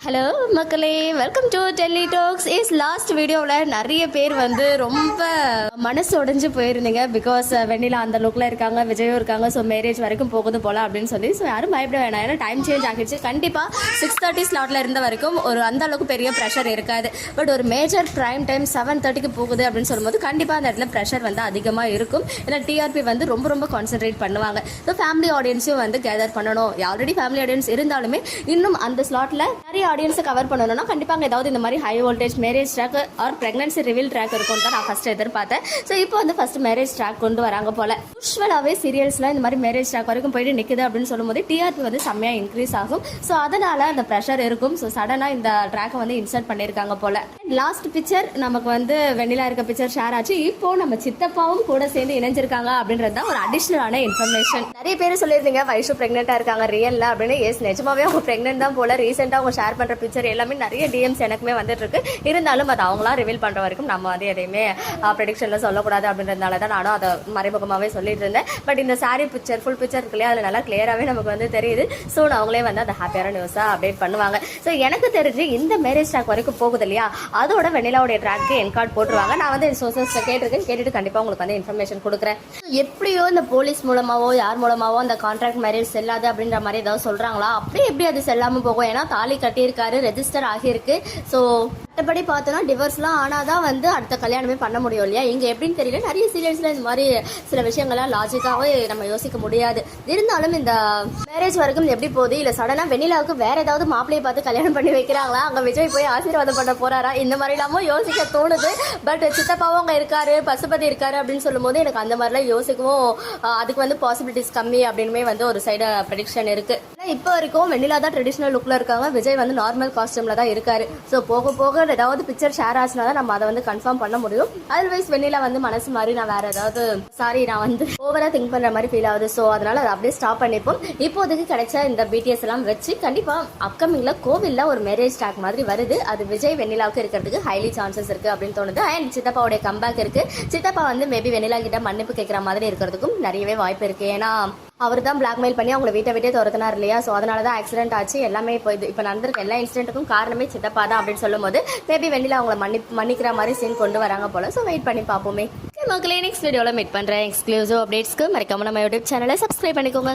Hello மக்களே, welcome to Delhi talks. Last வீடியோவில் நிறைய பேர் வந்து ரொம்ப மனசு உடைஞ்சு போயிருந்தீங்க. பிகாஸ் வெண்ணிலா அந்த லுக்கில் இருக்காங்க, விஜயும் இருக்காங்க, ஸோ மேரேஜ் வரைக்கும் போகுது போல அப்படின்னு சொல்லி. ஸோ யாரும் பயப்பட வேணாம், ஏன்னா டைம் சேஞ்ச் ஆகிடுச்சு. கண்டிப்பாக 6:30 ஸ்லாட்டில் இருந்த வரைக்கும் ஒரு அந்த அளவுக்கு பெரிய ப்ரெஷர் இருக்காது. பட் ஒரு மேஜர் ப்ரைம் டைம் 7:30க்கு போகுது அப்படின்னு சொல்லும்போது கண்டிப்பாக அந்த இடத்துல ப்ரெஷர் வந்து அதிகமாக இருக்கும். ஏன்னா டிஆர்பி வந்து ரொம்ப ரொம்ப கான்சென்ட்ரேட் பண்ணுவாங்க. ஸோ ஃபேமிலி ஆடியன்ஸையும் வந்து கேதர் பண்ணணும். ஆல்ரெடி ஃபேமிலி ஆடியன்ஸ் இருந்தாலுமே இன்னும் அந்த ஸ்லாட்டில் நிறைய ஆடியன்ஸை கவர் பண்ணணும்னா கண்டிப்பாக ஏதாவது இந்த மாதிரி high voltage marriage track or pregnancy reveal track இருக்கும் தான் நான் ஃபர்ஸ்ட் எதிர்பார்த்தேன். ஸோ இப்போ வந்து ஃபர்ஸ்ட் மேரேஜ் ட்ராக் கொண்டு வராங்க போல. யூஸ்வலாகவே சீரியல்ஸ்லாம் இந்த மாதிரி மேரேஜ் ட்ராக் வரைக்கும் போயிட்டு நிற்குது அப்படின்னு சொல்லும்போது டிஆர்பி வந்து செம்மையாக இன்க்ரீஸ் ஆகும். ஸோ அதனால அந்த ப்ரெஷர் இருக்கும். ஸோ சடனாக இந்த ட்ராக்கை வந்து இன்சர்ட் பண்ணியிருக்காங்க போல. லாஸ்ட் பிக்சர் நமக்கு வந்து வெண்ணிலா இருக்க பிக்சர் ஷேர் ஆச்சு. இப்போ நம்ம சித்தப்பாவும் கூட சேர்ந்து இணைஞ்சிருக்காங்க அப்படின்றது தான் ஒரு அடிஷ்னலான இன்ஃபர்மேஷன். நிறைய பேர் சொல்லியிருந்தீங்க வைஷு பிரெக்னெண்டா இருக்காங்க ரியல்ல அப்படின்னு. எஸ், நிஜமாவே அவங்க பிரெக்னென்ட் தான் போல. ரீசெண்டாக அவங்க ஷேர் பண்ற பிக்சர் எல்லாமே நிறைய டிஎம்ஸ் எனக்குமே வந்துட்டு இருக்கு. இருந்தாலும் அது அவங்களா ரிவீல் பண்ற வரைக்கும் நம்ம வந்து எதையுமே ப்ரெடிக்ஷன்ல சொல்லக்கூடாது அப்படின்றதுனால தான் நானும் அதை மறைமுகமாகவே சொல்லிட்டு இருந்தேன். பட் இந்த சாரி பிக்சர் ஃபுல் பிக்சர் இருக்கு இல்லையா, அதில் நல்லா கிளியராகவே நமக்கு வந்து தெரியுது. ஸோ அவங்களே வந்து அந்த ஹாப்பியான நியூஸாக அப்டேட் பண்ணுவாங்க. ஸோ எனக்கு தெரிஞ்சு இந்த மேரேஜ் ட்ராக் வரைக்கும் போகுது இல்லையா, அதோட வெண்ணிலாவுடைய ட்ராக்கு என்கார்ட் போட்டுருவாங்க. நான் வந்து சோர்சஸ்ல கேட்டுட்டு கண்டிப்பாக உங்களுக்கு வந்து இன்ஃபர்மேஷன் கொடுக்குறேன். எப்படியோ இந்த போலீஸ் மூலமாவோ யார் மூலமாவோ அந்த கான்ட்ராக்ட் மேரேஜ் செல்லாது அப்படின்ற மாதிரி ஏதாவது சொல்றாங்களா? அப்படியே எப்படி அது செல்லாமல் போகும்? ஏன்னா தாலி கட்டியிருக்காரு, ரெஜிஸ்டர் ஆகியிருக்கு. ஸோ மற்றபடி பார்த்தோன்னா டிவோர்ஸ்லாம் ஆனாதான் வந்து அடுத்த கல்யாணமே பண்ண முடியும் இல்லையா? இங்கே எப்படின்னு தெரியல. நிறைய சீரியல்ஸில் இந்த மாதிரி சில விஷயங்கள்லாம் லாஜிக்காகவே நம்ம யோசிக்க முடியாது. இருந்தாலும் இந்த மேரேஜ் வரைக்கும் எப்படி போகுது? இல்லை சடனாக வெண்ணிலாவுக்கு வேற ஏதாவது மாப்பிள்ளையை பார்த்து கல்யாணம் பண்ணி வைக்கிறாங்களா? அங்கே விஜய் போய் ஆசீர்வாதம் பண்ண போறாரா? இந்த மாதிரி இல்லாமல் யோசிக்க தோணுது. பட் சித்தப்பாவும் அங்கே இருக்காரு, பசுபதி இருக்காரு அப்படின்னு சொல்லும் போது எனக்கு அந்த மாதிரிலாம் யோசிக்கவும் அதுக்கு வந்து பாசிபிலிட்டிஸ் கம்மி அப்படின்னுமே வந்து ஒரு சைடு ப்ரெடிக்ஷன் இருக்கு. இப்போ வரைக்கும் வெண்ணிலா தான் ட்ரெடிஷனல் லுக்ல இருக்காங்க, விஜய் வந்து நார்மல் காஸ்டியூம்ல தான் இருக்காரு. ஸோ போக போக ஏதாவது பிக்சர் ஷேர் ஆச்சுனா தான் நம்ம அதை வந்து கன்ஃபார்ம் பண்ண முடியும். அதர்வைஸ் வெண்ணிலா வந்து மனசு மாதிரி நான் வேற ஏதாவது நான் வந்து ஓவரா திங்க் பண்ற மாதிரி ஃபீல் ஆகுது. ஸோ அதனால அதை அப்படியே ஸ்டாப் பண்ணிப்போம். இப்போதைக்கு கிடைச்ச இந்த பிடிஎஸ் எல்லாம் வச்சு கண்டிப்பா அப்கமிங்ல கோவில்ல ஒரு மேரேஜ் ட்ராக் மாதிரி வருது. அது விஜய் வெண்ணிலாவுக்கு இருக்கிறதுக்கு ஹைலி சான்சஸ் இருக்கு அப்படின்னு தோணுது. அண்ட் சித்தப்பாவுடைய கம்பேக் இருக்கு. சித்தப்பா வந்து மேபி வெண்ணிலா கிட்ட மன்னிப்பு கேட்கிற மாதிரி இருக்கிறதுக்கும் நிறையவே வாய்ப்பு இருக்கு. ஏன்னா அவர் தான் பிளாக்மெயில் பண்ணி அவங்களை வீட்டை விட்டே துரத்தினார் இல்லையா? ஸோ அதனால தான் ஆக்சிடென்ட் ஆச்சு. எல்லாமே இப்போ நடந்திருக்க எல்லா இன்சிடென்ட்டுக்கும் காரணமே சித்தப்பா தான் அப்படின்னு சொல்லும் போது மேபி வெண்ணிலா அவங்களை மன்னிக்கிற மாதிரி சீன் கொண்டு வராங்க போல. ஸோ வெயிட் பண்ணி பார்ப்போமே. மக்களே, நெக்ஸ்ட் வீடியோவில் மீட் பண்ணுறேன். எக்ஸ்க்ளூசிவ் அப்டேட்ஸ்க்கு மறக்காம நம்ம யூடியூப் சேனலை சப்ஸ்கிரைப் பண்ணிக்கோங்க.